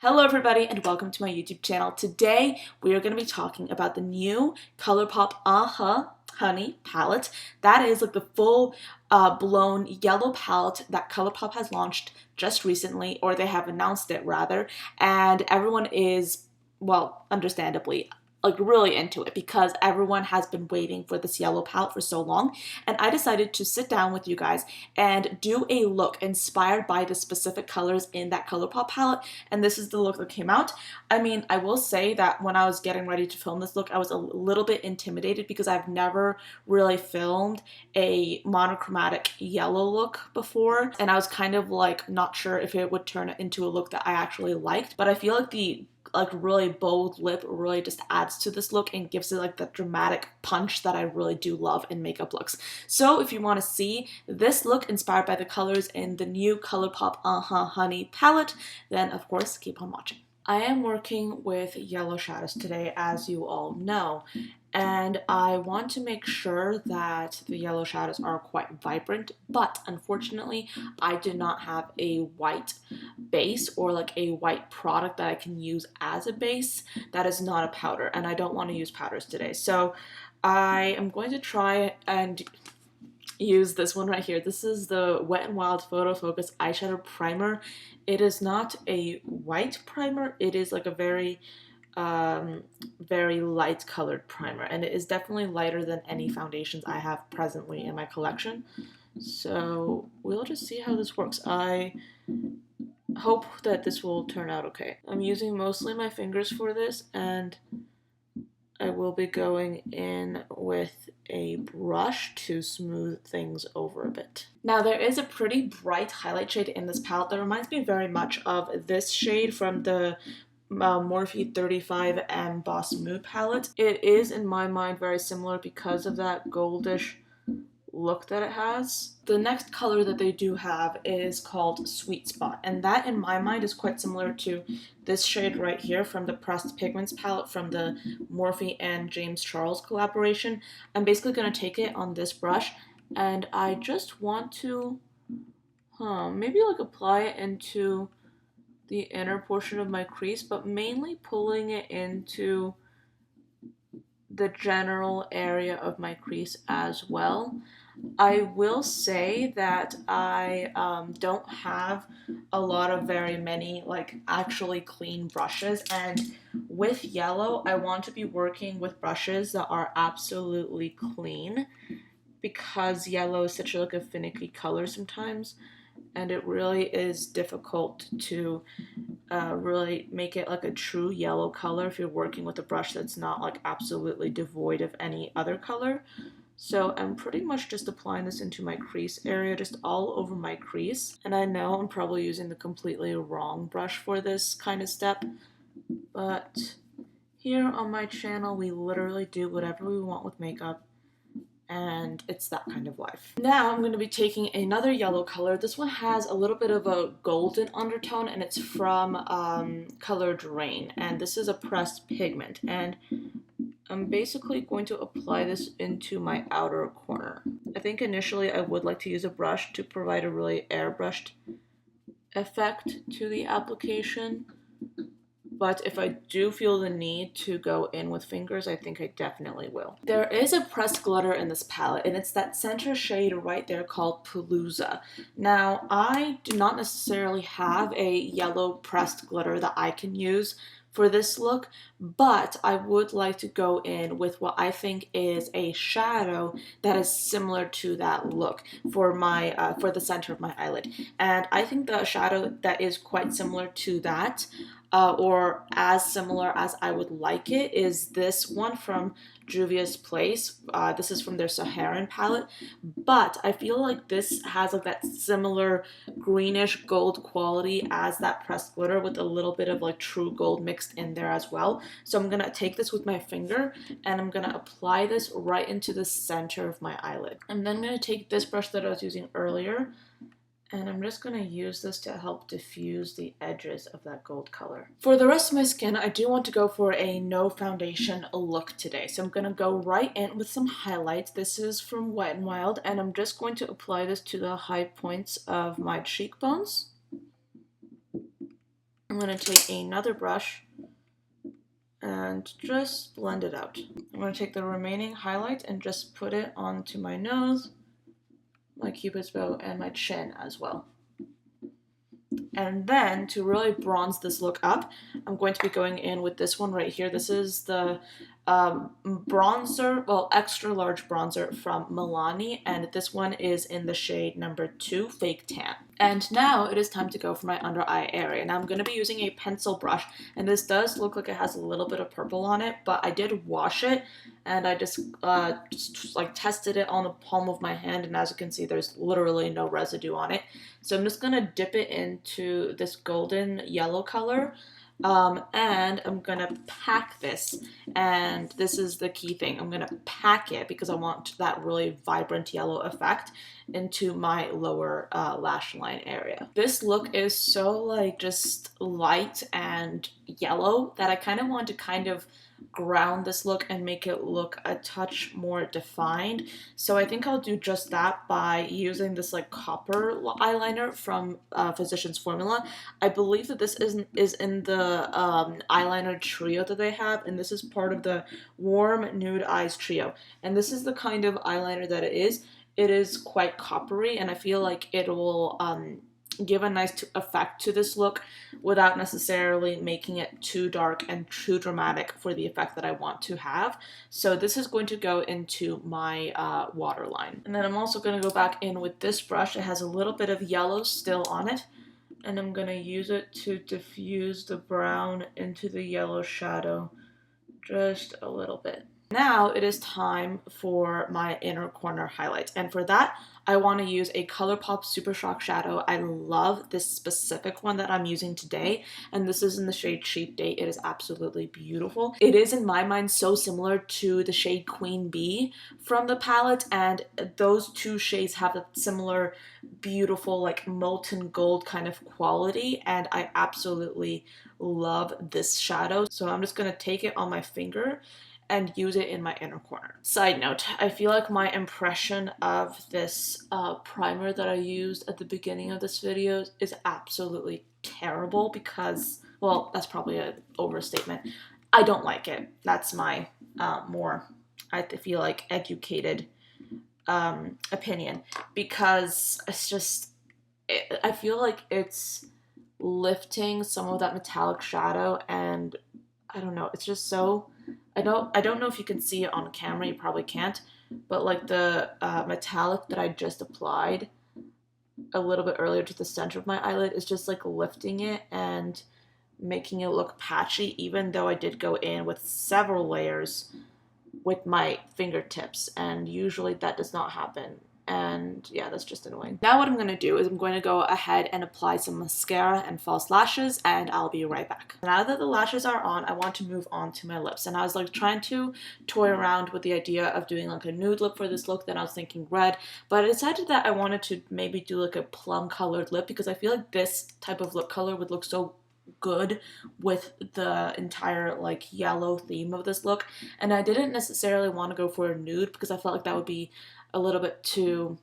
Hello everybody and welcome to my YouTube channel. Today we are going to be talking about the new Colourpop Honey palette. That is like the full blown yellow palette that Colourpop has launched just recently, or they have announced it rather, and everyone is, well, understandably, like really into it because everyone has been waiting for this yellow palette for so long. And I decided to sit down with you guys and do a look inspired by the specific colors in that Colourpop palette, and this is the look that came out. I mean, I will say that when I was getting ready to film this look, I was a little bit intimidated because I've never really filmed a monochromatic yellow look before, and I was kind of like not sure if it would turn into a look that I actually liked. But I feel like the really bold lip really just adds to this look and gives it like that dramatic punch that I really do love in makeup looks. So if you want to see this look inspired by the colors in the new Colourpop Honey palette, then of course keep on watching. I am working with yellow shadows today, as you all know, and I want to make sure that the yellow shadows are quite vibrant, but unfortunately I do not have a white base or like a white product that I can use as a base that is not a powder, and I don't want to use powders today. So I am going to try and use this one right here. This is the Wet n Wild Photo Focus Eyeshadow Primer. It is not a white primer, it is like a very light colored primer, and it is definitely lighter than any foundations I have presently in my collection. So we'll just see how this works. I hope that this will turn out okay. I'm using mostly my fingers for this, and I will be going in with a brush to smooth things over a bit. Now there is a pretty bright highlight shade in this palette that reminds me very much of this shade from the Morphe 35M Boss Mood palette. It is in my mind very similar because of that goldish look that it has. The next color that they do have is called Sweet Spot, and that in my mind is quite similar to this shade right here from the Pressed Pigments palette from the Morphe and James Charles collaboration. I'm basically going to take it on this brush, and I just want to maybe like apply it into the inner portion of my crease, but mainly pulling it into the general area of my crease as well. I will say that I don't have a lot of very many like actually clean brushes, and with yellow I want to be working with brushes that are absolutely clean because yellow is such like a finicky color sometimes, and it really is difficult to really make it like a true yellow color if you're working with a brush that's not like absolutely devoid of any other color. So I'm pretty much just applying this into my crease area, just all over my crease. And I know I'm probably using the completely wrong brush for this kind of step, but here on my channel we literally do whatever we want with makeup, and it's that kind of life. Now I'm going to be taking another yellow color. This one has a little bit of a golden undertone, and it's from Colored Rain, and this is a pressed pigment, and I'm basically going to apply this into my outer corner. I think initially I would like to use a brush to provide a really airbrushed effect to the application, but if I do feel the need to go in with fingers, I think I definitely will. There is a pressed glitter in this palette, and it's that center shade right there called Palooza. Now, I do not necessarily have a yellow pressed glitter that I can use for this look, but I would like to go in with what I think is a shadow that is similar to that look for my for the center of my eyelid. And I think the shadow that is quite similar to that, or as similar as I would like it, is this one from Juvia's Place. This is from their Saharan palette, but I feel like this has like that similar greenish gold quality as that pressed glitter with a little bit of like true gold mixed in there as well. So I'm gonna take this with my finger and I'm gonna apply this right into the center of my eyelid. I'm then gonna take this brush that I was using earlier, and I'm just going to use this to help diffuse the edges of that gold color. For the rest of my skin, I do want to go for a no foundation look today. So I'm going to go right in with some highlights. This is from Wet n Wild, and I'm just going to apply this to the high points of my cheekbones. I'm going to take another brush and just blend it out. I'm going to take the remaining highlight and just put it onto my nose, my cupid's bow, and my chin as well. And then to really bronze this look up, I'm going to be going in with this one right here. This is the bronzer, well, extra large bronzer from Milani, and this one is in the shade number 2, Fake Tan. And now it is time to go for my under eye area. Now I'm going to be using a pencil brush, and this does look like it has a little bit of purple on it, but I did wash it, and I just like tested it on the palm of my hand, and as you can see, there's literally no residue on it. So I'm just going to dip it into this golden yellow color. And I'm gonna pack this, and this is the key thing. I'm gonna pack it because I want that really vibrant yellow effect into my lower lash line area. This look is so like just light and yellow that I kind of want to kind of ground this look and make it look a touch more defined. So I think I'll do just that by using this like copper eyeliner from Physicians Formula. I believe that this is in the eyeliner trio that they have, and this is part of the Warm Nude Eyes trio. And this is the kind of eyeliner that it is. It is quite coppery, and I feel like it will give a nice effect to this look without necessarily making it too dark and too dramatic for the effect that I want to have. So this is going to go into my waterline. And then I'm also going to go back in with this brush. It has a little bit of yellow still on it, and I'm going to use it to diffuse the brown into the yellow shadow just a little bit. Now it is time for my inner corner highlight, and for that I want to use a Colourpop Super Shock shadow. I love this specific one that I'm using today, and this is in the shade Cheap Date. It is absolutely beautiful. It is in my mind so similar to the shade Queen Bee from the palette, and those two shades have a similar beautiful like molten gold kind of quality, and I absolutely love this shadow. So I'm just going to take it on my finger and use it in my inner corner. Side note, I feel like my impression of this primer that I used at the beginning of this video is absolutely terrible because, well, that's probably an overstatement. I don't like it. That's my more, I feel like, educated opinion, because it's just, I feel like it's lifting some of that metallic shadow, and I don't know, it's just so, I don't know if you can see it on camera, you probably can't, but like the metallic that I just applied a little bit earlier to the center of my eyelid is just like lifting it and making it look patchy, even though I did go in with several layers with my fingertips, and usually that does not happen. And yeah, that's just annoying. Now what I'm going to do is I'm going to go ahead and apply some mascara and false lashes, and I'll be right back. Now that the lashes are on, I want to move on to my lips. And I was like trying to toy around with the idea of doing like a nude lip for this look. Then I was thinking red, but I decided that I wanted to maybe do like a plum colored lip, because I feel like this type of lip color would look so good with the entire like yellow theme of this look. And I didn't necessarily want to go for a nude because I felt like that would be a little bit too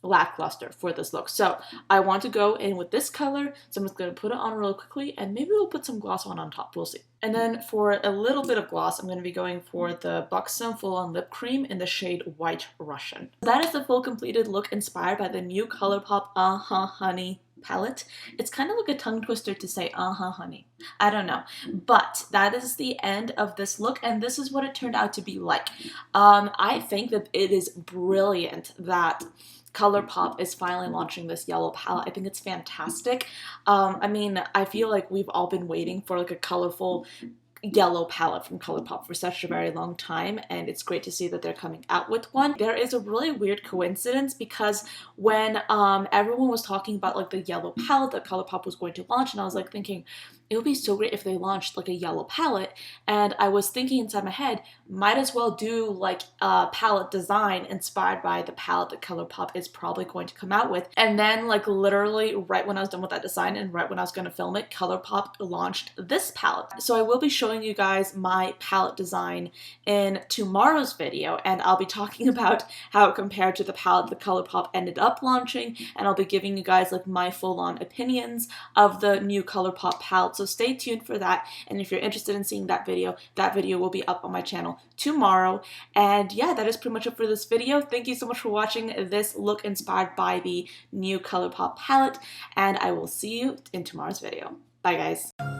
lackluster for this look. So I want to go in with this color, so I'm just going to put it on real quickly, and maybe we'll put some gloss on top, we'll see. And then for a little bit of gloss, I'm going to be going for the Buxom Full On Lip Cream in the shade White Russian. That is the full completed look inspired by the new Colourpop Honey palette. It's kind of like a tongue twister to say honey. I don't know, but that is the end of this look, and this is what it turned out to be like. I think that it is brilliant that Colourpop is finally launching this yellow palette. I think it's fantastic. I mean, I feel like we've all been waiting for like a colorful yellow palette from Colourpop for such a very long time, and it's great to see that they're coming out with one. There is a really weird coincidence, because when everyone was talking about like the yellow palette that Colourpop was going to launch, and I was like thinking it would be so great if they launched like a yellow palette, and I was thinking inside my head, might as well do like a palette design inspired by the palette that Colourpop is probably going to come out with. And then like literally right when I was done with that design and right when I was going to film it, Colourpop launched this palette. So I will be showing showing you guys my palette design in tomorrow's video, and I'll be talking about how it compared to the palette that Colourpop ended up launching, and I'll be giving you guys like my full-on opinions of the new Colourpop palette, so stay tuned for that. And if you're interested in seeing that video will be up on my channel tomorrow. And yeah, that is pretty much it for this video. Thank you so much for watching this look inspired by the new Colourpop palette, and I will see you in tomorrow's video. Bye guys.